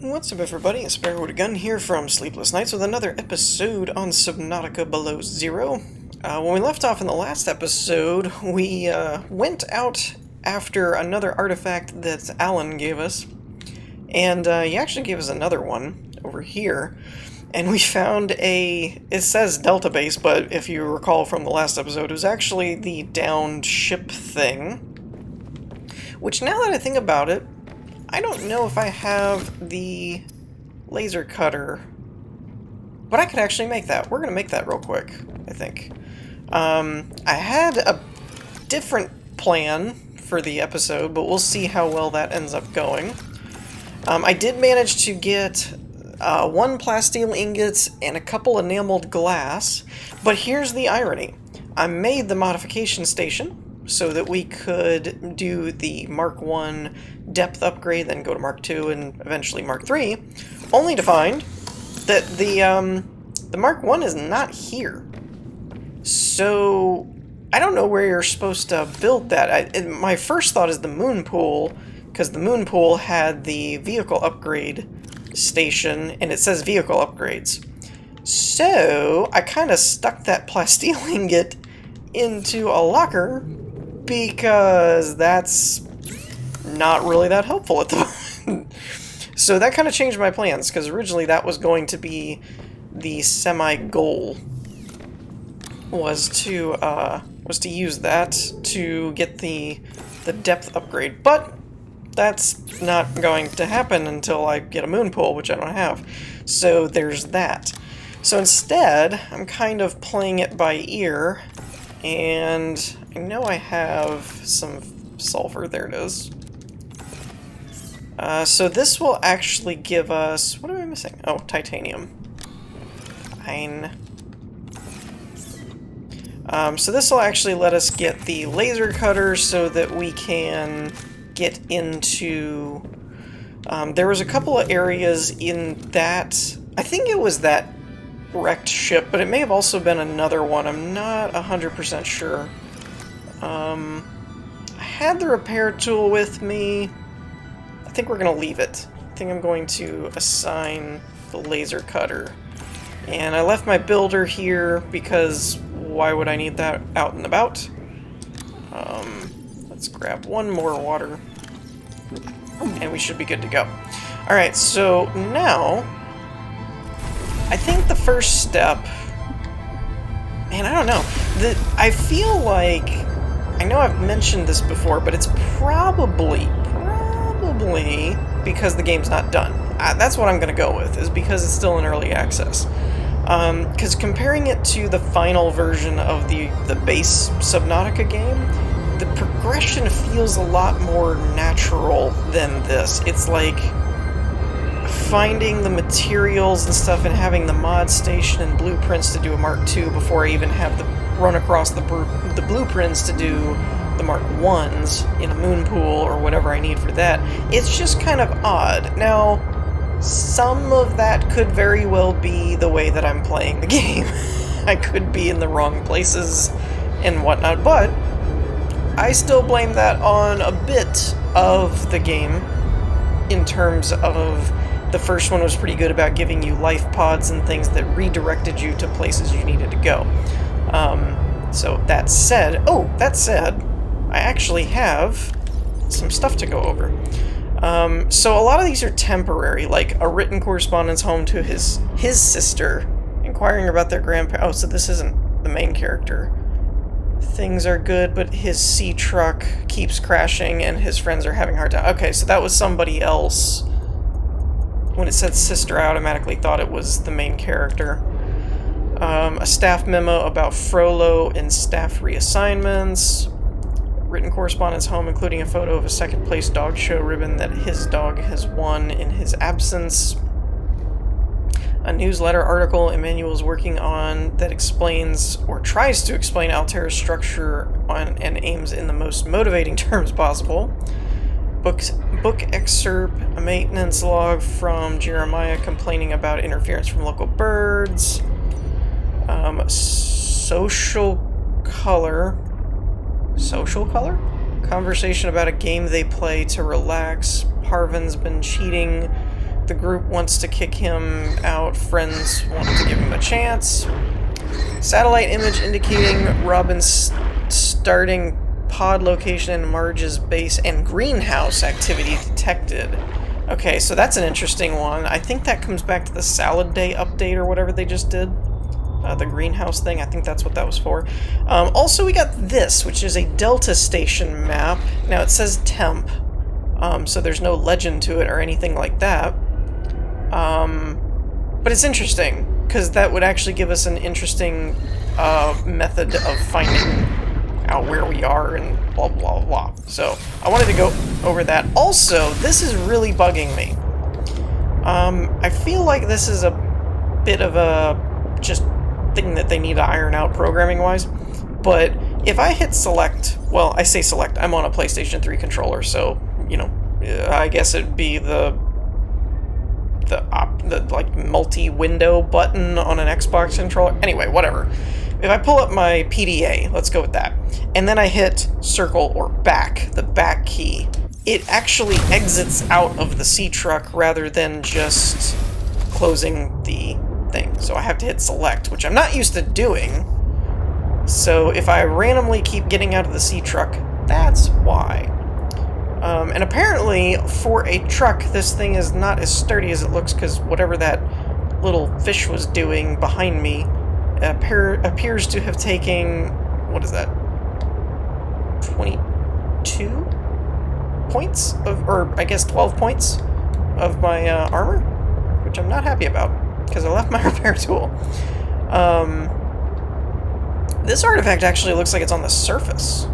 What's up, everybody? It's Sparrow with a Gun here from Sleepless Nights with another episode on Subnautica Below Zero. When we left off in the last episode, we went out after another artifact that Alan gave us, and he actually gave us another one over here, and we found it says Delta Base, but if you recall from the last episode, it was actually the downed ship thing, which now that I think about it, I don't know if I have the laser cutter, but I could actually make that. We're going to make that real quick, I think. I had a different plan for the episode, but we'll see how well that ends up going. I did manage to get one plasteel ingot and a couple enameled glass, but here's the irony. I made the modification station so that we could do the Mark 1 depth upgrade, then go to Mark 2 and eventually Mark 3, only to find that the Mark 1 is not here. So I don't know where you're supposed to build that. My first thought is the moon pool, because the moon pool had the vehicle upgrade station, and it says vehicle upgrades. So I kind of stuck that plasteel ingot into a locker, because that's not really that helpful at the moment. So that kind of changed my plans, because originally that was going to be the semi-goal, was to use that to get the depth upgrade. But that's not going to happen until I get a moon pool, which I don't have. So there's that. So instead, I'm kind of playing it by ear, and I know I have some sulfur. There it is. So this will actually give us... What am I missing? Oh, titanium. Fine. So this will actually let us get the laser cutter so that we can get into... there was a couple of areas in that... I think it was that wrecked ship, but it may have also been another one. I'm not 100% sure. I had the repair tool with me. I think we're going to leave it. I think I'm going to assign the laser cutter. And I left my builder here because why would I need that out and about? Let's grab one more water. And we should be good to go. Alright, so now I think the first step... Man, I don't know. I feel like... I know I've mentioned this before, but it's probably because the game's not done. That's what I'm going to go with, is because it's still in early access. Because comparing it to the final version of the base Subnautica game, the progression feels a lot more natural than this. It's like finding the materials and stuff and having the mod station and blueprints to do a Mark II before I even have to run across the blueprints to do the Mark 1s in a moon pool or whatever I need for that. It's just kind of odd. Now, some of that could very well be the way that I'm playing the game. I could be in the wrong places and whatnot, but I still blame that on a bit of the game in terms of the first one was pretty good about giving you life pods and things that redirected you to places you needed to go. So that said, I actually have some stuff to go over. So a lot of these are temporary, like a written correspondence home to his sister, inquiring about their grandparents. Oh, so this isn't the main character. Things are good, but his sea truck keeps crashing and his friends are having a hard time. Okay, so that was somebody else. When it said sister, I automatically thought it was the main character. A staff memo about Frollo and staff reassignments. Written correspondence home, including a photo of a second-place dog show ribbon that his dog has won in his absence. A newsletter article Emmanuel's working on that explains, or tries to explain, Alterra's structure and aims in the most motivating terms possible. Book excerpt, a maintenance log from Jeremiah complaining about interference from local birds. Social color? Conversation about a game they play to relax. Parvin's been cheating the group wants to kick him out, friends want to give him a chance. Satellite image indicating Robin's starting pod location in Marge's base and greenhouse activity detected. Okay, so that's an interesting one. I think that comes back to the Salad Day update or whatever they just did. The greenhouse thing, I think that's what that was for. Also, we got this, which is a Delta Station map. Now, it says temp, so there's no legend to it or anything like that. But it's interesting, because that would actually give us an interesting method of finding out where we are and blah, blah, blah. So, I wanted to go over that. Also, this is really bugging me. I feel like this is a bit of a just thing that they need to iron out programming-wise, but if I hit select, well, I say select, I'm on a PlayStation 3 controller, so, you know, I guess it'd be the like multi-window button on an Xbox controller. Anyway, whatever. If I pull up my PDA, let's go with that, and then I hit circle or back, the back key, it actually exits out of the sea truck rather than just closing the thing. So I have to hit select, which I'm not used to doing. So if I randomly keep getting out of the sea truck, that's why. And apparently, for a truck, this thing is not as sturdy as it looks, because whatever that little fish was doing behind me appears to have taken, what is that, 22 points of, or I guess 12 points of my armor, which I'm not happy about, because I left my repair tool. This artifact actually looks like it's on the surface.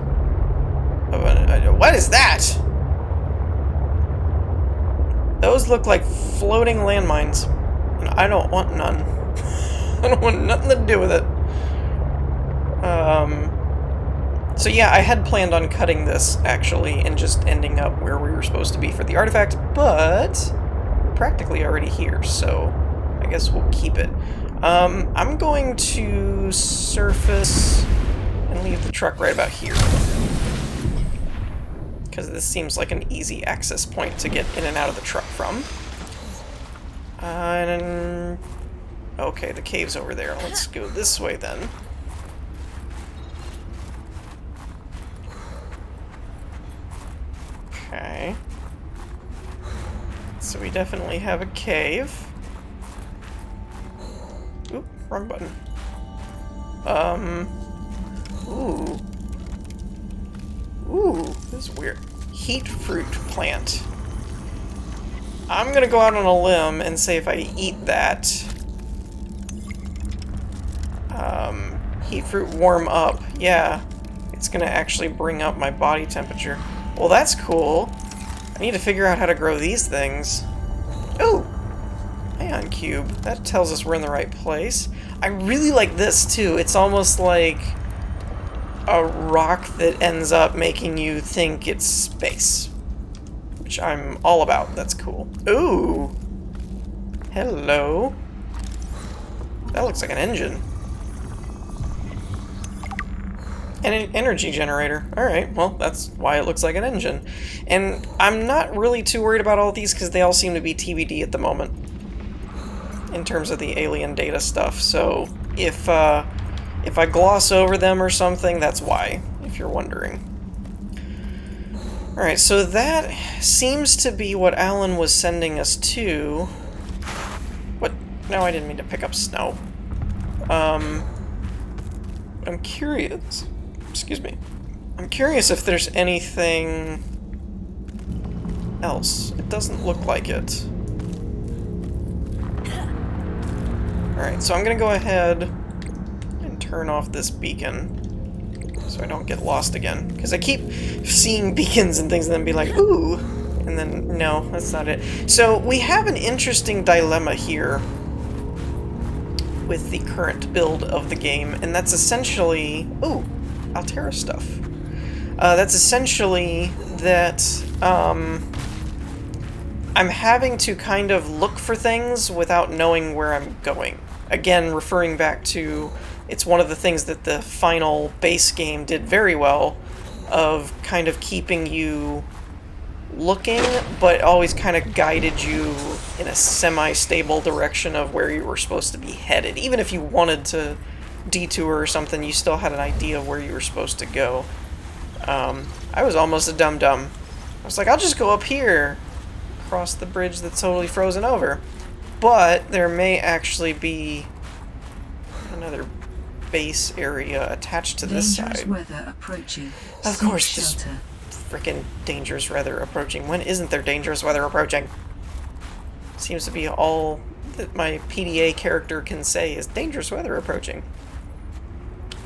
What is that? Those look like floating landmines, and I don't want none. I don't want nothing to do with it. So yeah, I had planned on cutting this, actually, and just ending up where we were supposed to be for the artifact, but practically already here, so I guess we'll keep it. I'm going to surface and leave the truck right about here, because this seems like an easy access point to get in and out of the truck from. Okay, the cave's over there. Let's go this way then. Okay. So we definitely have a cave. Oop, wrong button. Ooh. Ooh, this is weird. Heat fruit plant. I'm gonna go out on a limb and say if I eat that, heat fruit warm up. Yeah, it's gonna actually bring up my body temperature. Well, that's cool. I need to figure out how to grow these things. Ooh, ion cube. That tells us we're in the right place. I really like this too. It's almost like a rock that ends up making you think it's space, which I'm all about. That's cool. Ooh, hello. That looks like an engine. And an energy generator. Alright, well, that's why it looks like an engine. And I'm not really too worried about all these, because they all seem to be TBD at the moment, in terms of the alien data stuff. So, if I gloss over them or something, that's why, if you're wondering. Alright, so that seems to be what Alan was sending us to. What? No, I didn't mean to pick up snow. I'm curious. Excuse me. I'm curious if there's anything else. It doesn't look like it. Alright, so I'm gonna go ahead and turn off this beacon so I don't get lost again. Because I keep seeing beacons and things and then be like, ooh! And then, no, that's not it. So, we have an interesting dilemma here with the current build of the game, and that's essentially... Ooh! Alterra stuff. That's essentially that I'm having to kind of look for things without knowing where I'm going. Again, referring back to, it's one of the things that the final base game did very well, of kind of keeping you looking, but always kind of guided you in a semi-stable direction of where you were supposed to be headed. Even if you wanted to detour or something, you still had an idea of where you were supposed to go. I was almost a dum-dum. I was like, I'll just go up here, across the bridge that's totally frozen over. But there may actually be another base area attached to this side. Weather approaching. Of course, this frickin' dangerous weather approaching. When isn't there dangerous weather approaching? Seems to be all that my PDA character can say is dangerous weather approaching.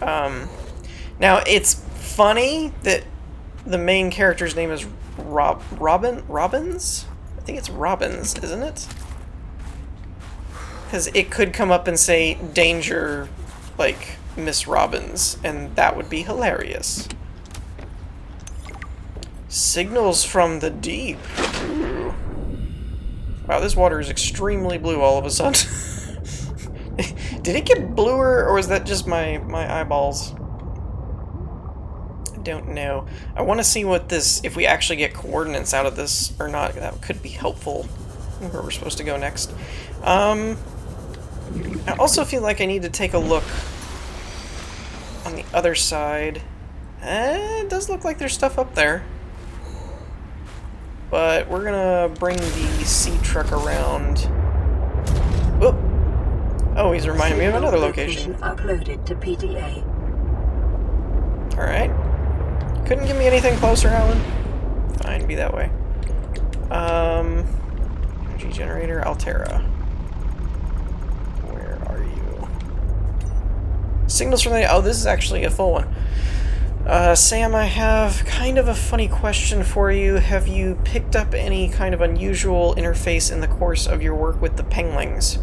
Now, it's funny that the main character's name is Robbins? I think it's Robbins, isn't it? Because it could come up and say, danger, like, Miss Robbins, and that would be hilarious. Signals from the deep. Ooh. Wow, this water is extremely blue all of a sudden. Did it get bluer, or was that just my eyeballs? I don't know. I want to see what this, if we actually get coordinates out of this or not. That could be helpful where we're supposed to go next. I also feel like I need to take a look on the other side. It does look like there's stuff up there. But we're gonna bring the sea truck around. Whoop. Oh, he's reminding me of another location. Uploaded to PDA. Alright. Couldn't give me anything closer, Alan? Fine, be that way. Energy generator, Alterra. Where are you? Signals from the... Oh, this is actually a full one. Sam, I have kind of a funny question for you. Have you picked up any kind of unusual interface in the course of your work with the penglings?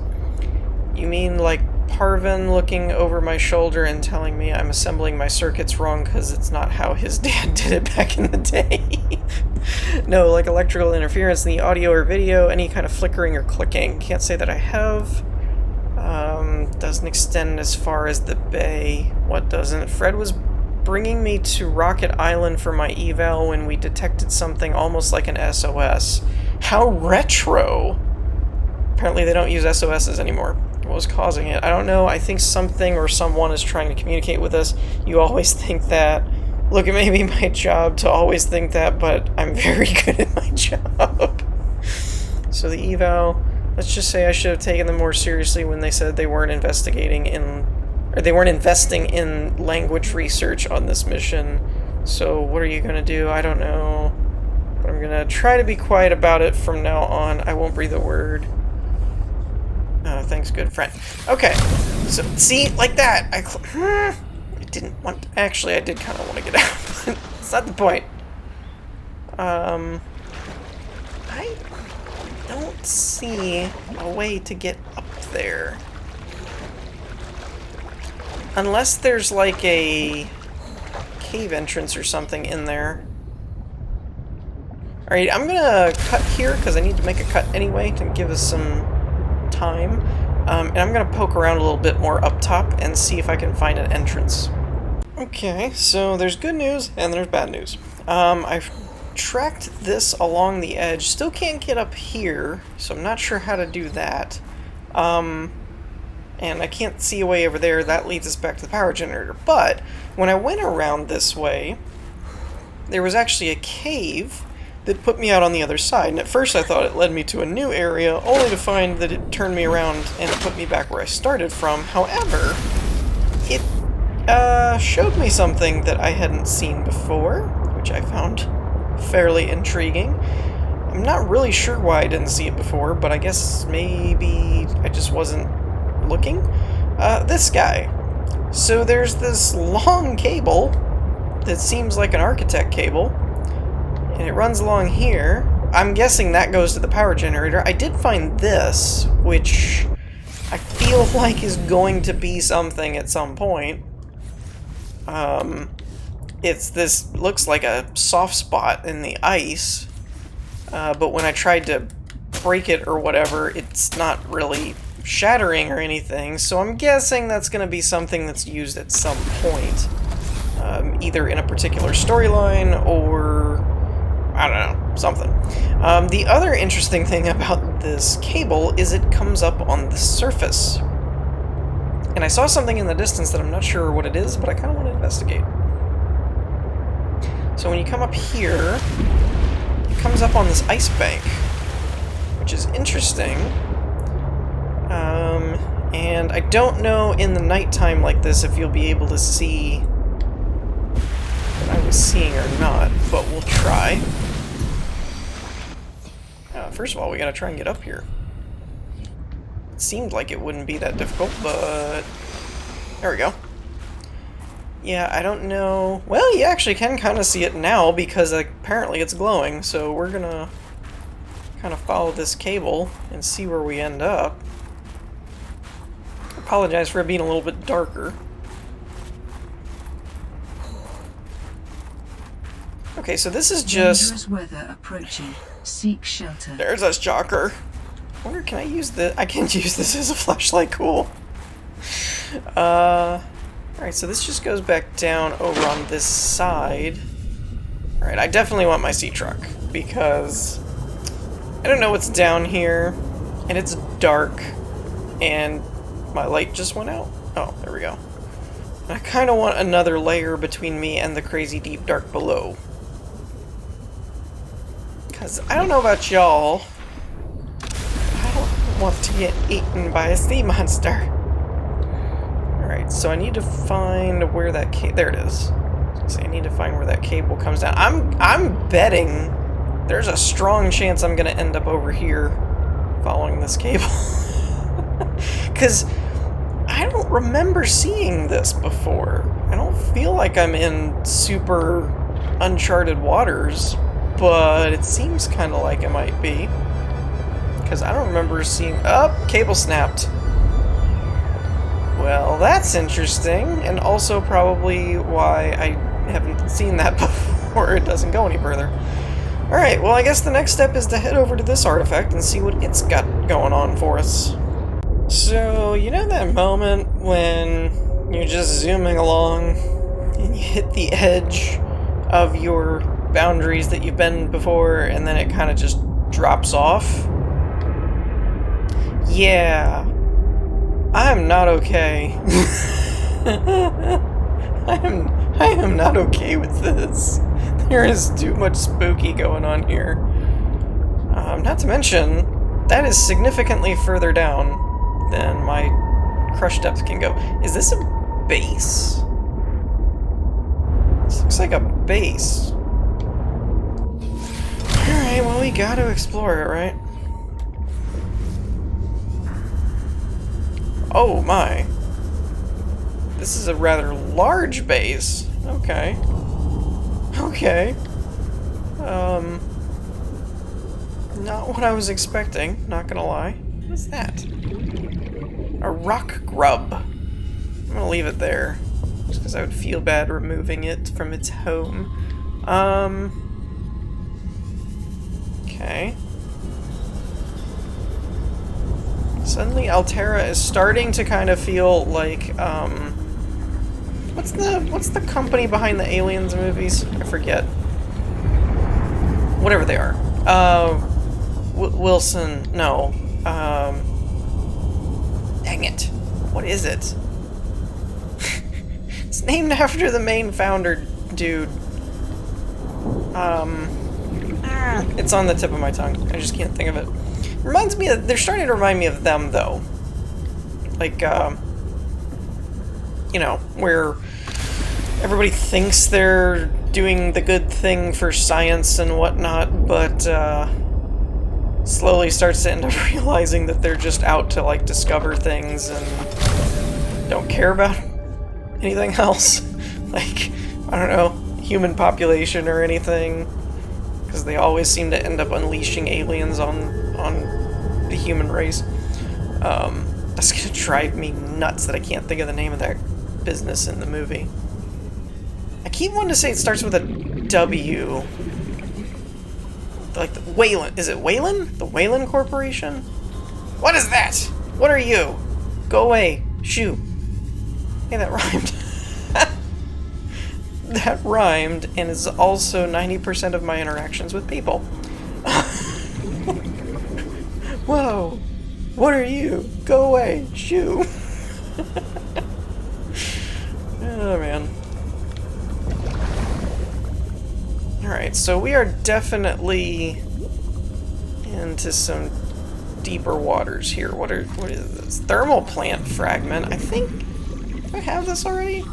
You mean like Parvin looking over my shoulder and telling me I'm assembling my circuits wrong because it's not how his dad did it back in the day? No, like electrical interference in the audio or video, any kind of flickering or clicking. Can't say that I have. Doesn't extend as far as the bay. What doesn't? Fred was bringing me to Rocket Island for my eval when we detected something almost like an SOS. How retro! Apparently they don't use SOSs anymore. What was causing it? I don't know. I think something or someone is trying to communicate with us. You always think that. Look, it may be my job to always think that, but I'm very good at my job. So the eval, let's just say I should have taken them more seriously when they said they weren't investigating in... or they weren't investing in language research on this mission. So what are you going to do? I don't know. But I'm going to try to be quiet about it from now on. I won't breathe a word. Thanks, good friend. Okay. So, see? Like that. I didn't want... Actually, I did kind of want to get out, but it's not the point. I don't see a way to get up there. Unless there's like a cave entrance or something in there. Alright, I'm gonna cut here because I need to make a cut anyway to give us some time. And I'm gonna poke around a little bit more up top and see if I can find an entrance. Okay, so there's good news and there's bad news. I've tracked this along the edge. Still can't get up here, so I'm not sure how to do that. And I can't see a way over there. That leads us back to the power generator. But when I went around this way, there was actually a cave that put me out on the other side. And at first I thought it led me to a new area, only to find that it turned me around and it put me back where I started from. However, it showed me something that I hadn't seen before, which I found fairly intriguing. I'm not really sure why I didn't see it before, but I guess maybe I just wasn't looking. This guy. So there's this long cable that seems like an architect cable, and it runs along here. I'm guessing that goes to the power generator. I did find this, which I feel like is going to be something at some point. It's this, looks like a soft spot in the ice, but when I tried to break it or whatever, it's not really shattering or anything, so I'm guessing that's going to be something that's used at some point, either in a particular storyline or I don't know, something. The other interesting thing about this cable is it comes up on the surface. And I saw something in the distance that I'm not sure what it is, but I kind of want to investigate. So when you come up here, it comes up on this ice bank, which is interesting. And I don't know in the nighttime like this if you'll be able to see what I was seeing or not, but we'll try. First of all, we gotta try and get up here. It seemed like it wouldn't be that difficult, but... There we go. Yeah, I don't know... Well, you actually can kind of see it now because apparently it's glowing, so we're gonna kind of follow this cable and see where we end up. I apologize for it being a little bit darker. Okay, so this is just... Dangerous weather approaching. Seek shelter. There's a shocker. I wonder, can I use the... I can use this as a flashlight, cool. Alright, so this just goes back down over on this side. Alright, I definitely want my sea truck, because I don't know what's down here, and it's dark, and my light just went out. Oh, there we go. And I kind of want another layer between me and the crazy deep dark below. Because I don't know about y'all, I don't want to get eaten by a sea monster. Alright, so I need to find where that cable... There it is. So I need to find where that cable comes down. I'm betting there's a strong chance I'm going to end up over here following this cable. Because I don't remember seeing this before. I don't feel like I'm in super uncharted waters, but it seems kind of like it might be. Because I don't remember seeing... Oh, cable snapped. Well, that's interesting, and also probably why I haven't seen that before. It doesn't go any further. Alright, well I guess the next step is to head over to this artifact and see what it's got going on for us. So, you know that moment when you're just zooming along and you hit the edge of your boundaries that you've been before and then it kind of just drops off? Yeah. I'm not okay. I am not okay with this. There is too much spooky going on here. Not to mention, that is significantly further down than my crush depth can go. Is this a base? This looks like a base. Alright, well we gotta explore it, right? Oh my. This is a rather large base. Okay. Okay. Not what I was expecting, not gonna lie. What's that? A rock grub. I'm gonna leave it there, just because I would feel bad removing it from its home. Okay. Suddenly Alterra is starting to kind of feel like, what's the company behind the Aliens movies? I forget. Whatever they are. Wilson, no. Dang it. What is it? It's named after the main founder dude. It's on the tip of my tongue. I just can't think of it. Reminds me of, they're starting to remind me of them, though. Like, you know, where everybody thinks they're doing the good thing for science and whatnot, but, slowly starts to end up realizing that they're just out to, like, discover things and don't care about anything else. Like, I don't know, human population or anything. Because they always seem to end up unleashing aliens on the human race. That's gonna drive me nuts that I can't think of the name of that business in the movie. I keep wanting to say it starts with a W. Like the Wayland. Is it Wayland? The Wayland Corporation? What is that? What are you? Go away. Shoo. Hey, that rhymed. that rhymed and is also 90% of my interactions with people. Whoa! What are you? Go away! Shoo! Oh man. Alright, so we are definitely into some deeper waters here. What is this? Thermal plant fragment. I think... Do I have this already?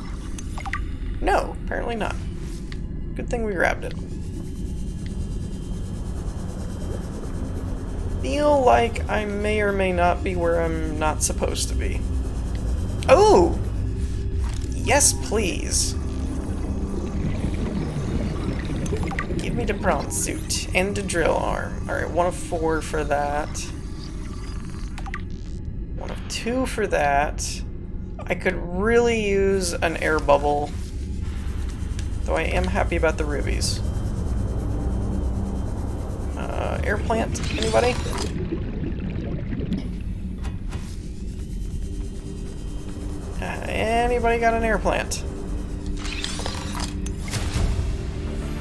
No, apparently not. Good thing we grabbed it. Feel like I may or may not be where I'm not supposed to be. Oh! Yes, please. Give me the prawn suit and the drill arm. Alright, 1 of 4 for that. 1 of 2 for that. I could really use an air bubble. Though I am happy about the rubies. Air plant, anybody? Anybody got an air plant?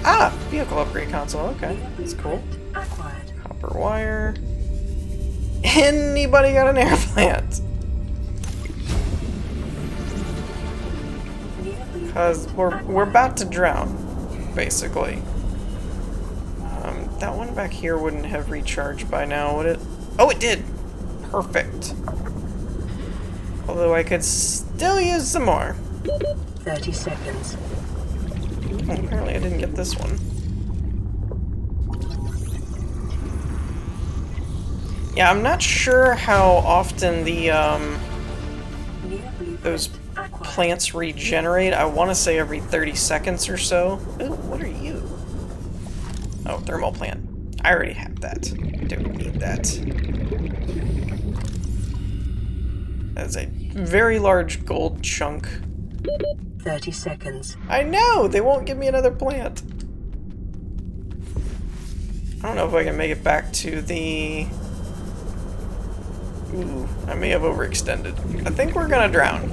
Ah! Vehicle upgrade console, okay. That's cool. Copper wire. Anybody got an air plant? Because we're about to drown, basically. That one back here wouldn't have recharged by now, would it? Oh, it did! Perfect. Although I could still use some more. 30 seconds. Oh, apparently I didn't get this one. Yeah, I'm not sure how often the, those plants regenerate. I want to say every 30 seconds or so. Ooh, what are you? Oh, thermal plant. I already have that. Don't need that. That's a very large gold chunk. 30 seconds. I know! They won't give me another plant. I don't know if I can make it back to the... Ooh, I may have overextended. I think we're gonna drown.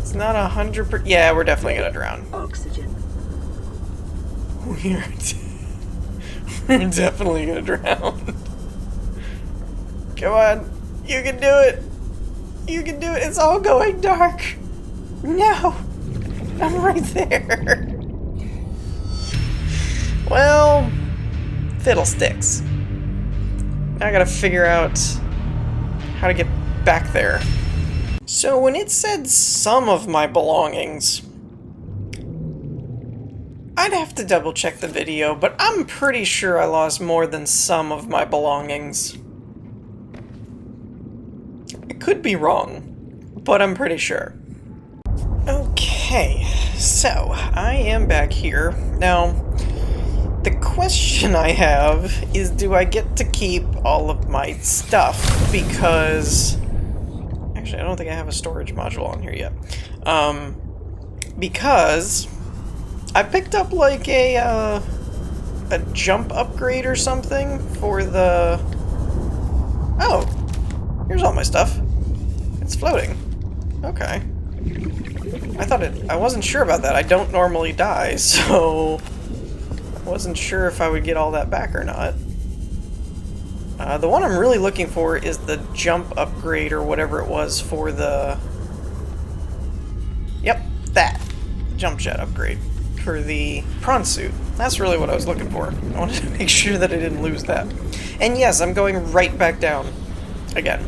It's not 100%. Yeah, we're definitely gonna drown. Oxygen. We're definitely gonna drown. Come on, you can do it. You can do it. It's all going dark. No, I'm right there. Well, fiddlesticks. Now I gotta figure out how to get back there. So when it said some of my belongings, I'd have to double check the video, but I'm pretty sure I lost more than some of my belongings. I could be wrong, but I'm pretty sure. Okay, so I am back here. Now, the question I have is, do I get to keep all of my stuff? Because... Actually, I don't think I have a storage module on here yet. Because... I picked up like a jump upgrade or something for the... Oh, here's all my stuff. It's floating. Okay. I wasn't sure about that. I don't normally die, so I wasn't sure if I would get all that back or not. The one I'm really looking for is the jump upgrade or whatever it was for the... Yep, that. Jump jet upgrade. For the prawn suit. That's really what I was looking for. I wanted to make sure that I didn't lose that. And yes, I'm going right back down. Again.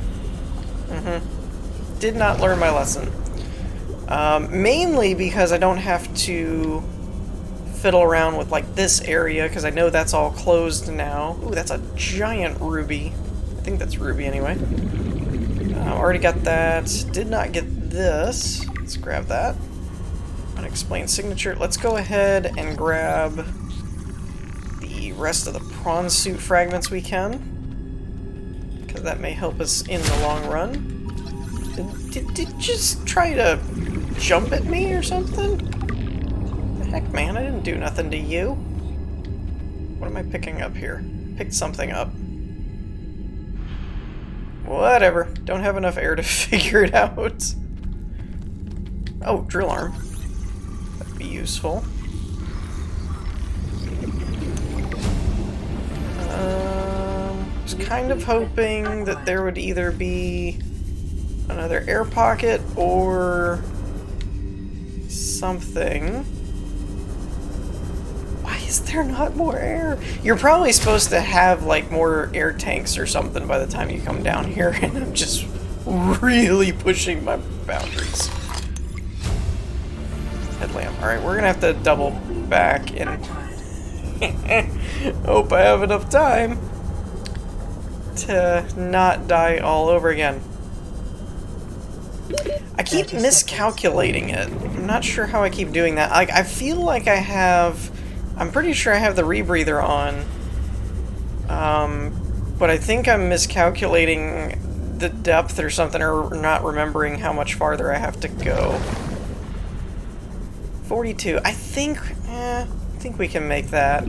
Did not learn my lesson. Mainly because I don't have to fiddle around with like this area, because I know that's all closed now. Ooh, that's a giant ruby. I think that's ruby anyway. Already got that. Did not get this. Let's grab that. Unexplained signature. Let's go ahead and grab the rest of the prawn suit fragments we can, because that may help us in the long run. Did you just try to jump at me or something? The heck, man, I didn't do nothing to you. What am I picking up here? Picked something up. Whatever. Don't have enough air to figure it out. Oh, drill arm. That'd be useful. Was kind of hoping that there would either be another air pocket or something. Why is there not more air? You're probably supposed to have like more air tanks or something by the time you come down here, and I'm just really pushing my boundaries. Headlamp. Alright, we're gonna have to double back and hope I have enough time to not die all over again. I keep miscalculating it. I'm not sure how I keep doing that. Like, I feel like I have... I'm pretty sure I have the rebreather on. But I think I'm miscalculating the depth or something, or not remembering how much farther I have to go. 42. I think we can make that.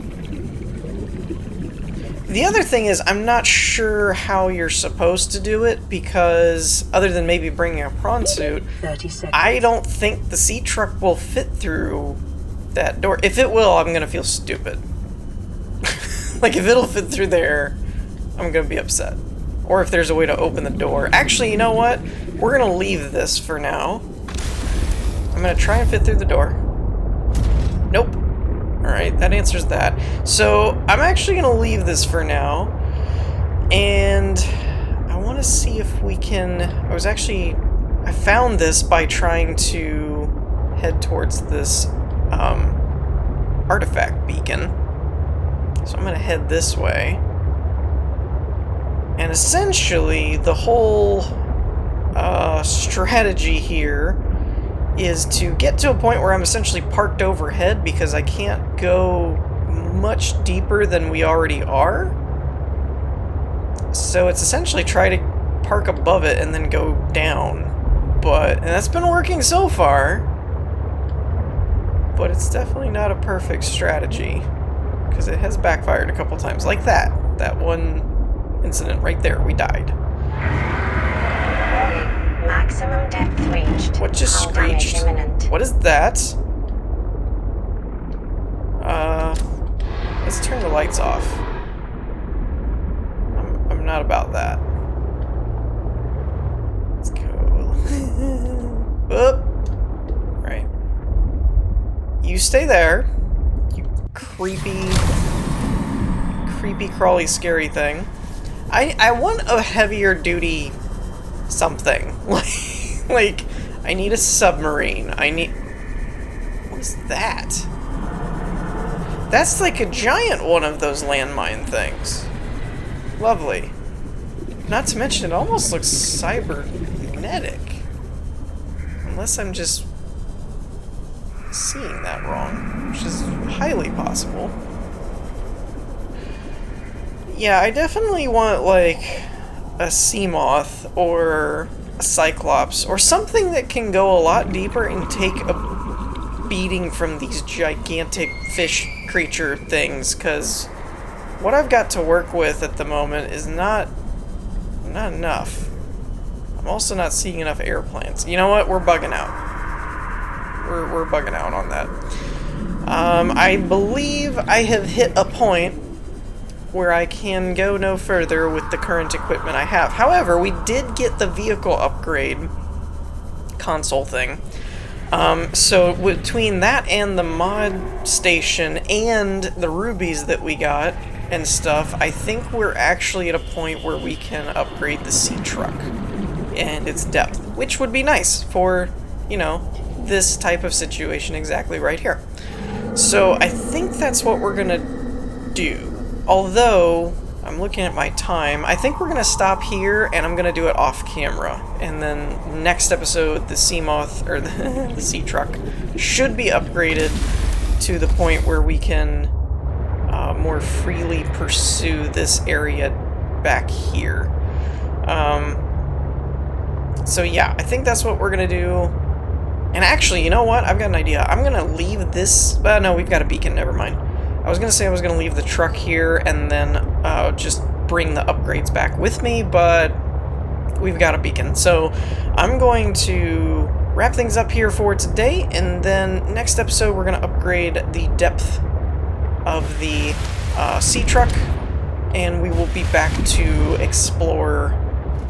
The other thing is, I'm not sure how you're supposed to do it, because other than maybe bringing a prawn suit, 30 seconds. I don't think the sea truck will fit through that door. If it will, I'm gonna feel stupid. Like, if it'll fit through there, I'm gonna be upset. Or if there's a way to open the door. Actually, you know what? We're gonna leave this for now. I'm gonna try and fit through the door. Nope. Alright, that answers that. So, I'm actually going to leave this for now, and I want to see if we can... I found this by trying to head towards this artifact beacon. So I'm going to head this way. And essentially, the whole strategy here is to get to a point where I'm essentially parked overhead, because I can't go much deeper than we already are. So it's essentially try to park above it and then go down. And that's been working so far. But it's definitely not a perfect strategy, because it has backfired a couple times. Like that. That one incident right there. We died. Maximum depth reached. What just Hull damage screeched? imminent. What is that? Let's turn the lights off. I'm not about that. Let's go. Oop. Right. You stay there. You creepy, crawly, scary thing. I want a heavier duty something. Like, I need a submarine. What is that? That's like a giant one of those landmine things. Lovely. Not to mention, it almost looks cybernetic. Unless I'm just seeing that wrong, which is highly possible. Yeah, I definitely want, like, a sea moth or a cyclops or something that can go a lot deeper and take a beating from these gigantic fish creature things, because what I've got to work with at the moment is not enough. I'm also not seeing enough airplanes. You know what? We're bugging out. We're bugging out on that. I believe I have hit a point where I can go no further with the current equipment I have. However, we did get the vehicle upgrade console thing. So between that and the mod station and the rubies that we got and stuff, I think we're actually at a point where we can upgrade the sea truck and its depth, which would be nice for, you know, this type of situation exactly right here. So I think that's what we're gonna do. Although, I'm looking at my time, I think we're going to stop here, and I'm going to do it off camera. And then next episode, the sea moth, or the sea truck, should be upgraded to the point where we can more freely pursue this area back here. So yeah, I think that's what we're going to do. And actually, you know what? I've got an idea. I'm going to leave this... no, we've got a beacon, never mind. I was going to say I was going to leave the truck here and then just bring the upgrades back with me, but we've got a beacon. So I'm going to wrap things up here for today, and then next episode we're going to upgrade the depth of the sea truck, and we will be back to explore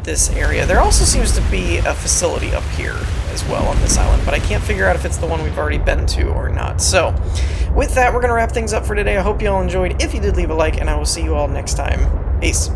this area. There also seems to be a facility up here as well on this island, but I can't figure out if it's the one we've already been to or not. So, with that, we're going to wrap things up for today. I hope you all enjoyed. If you did, leave a like, and I will see you all next time. Peace.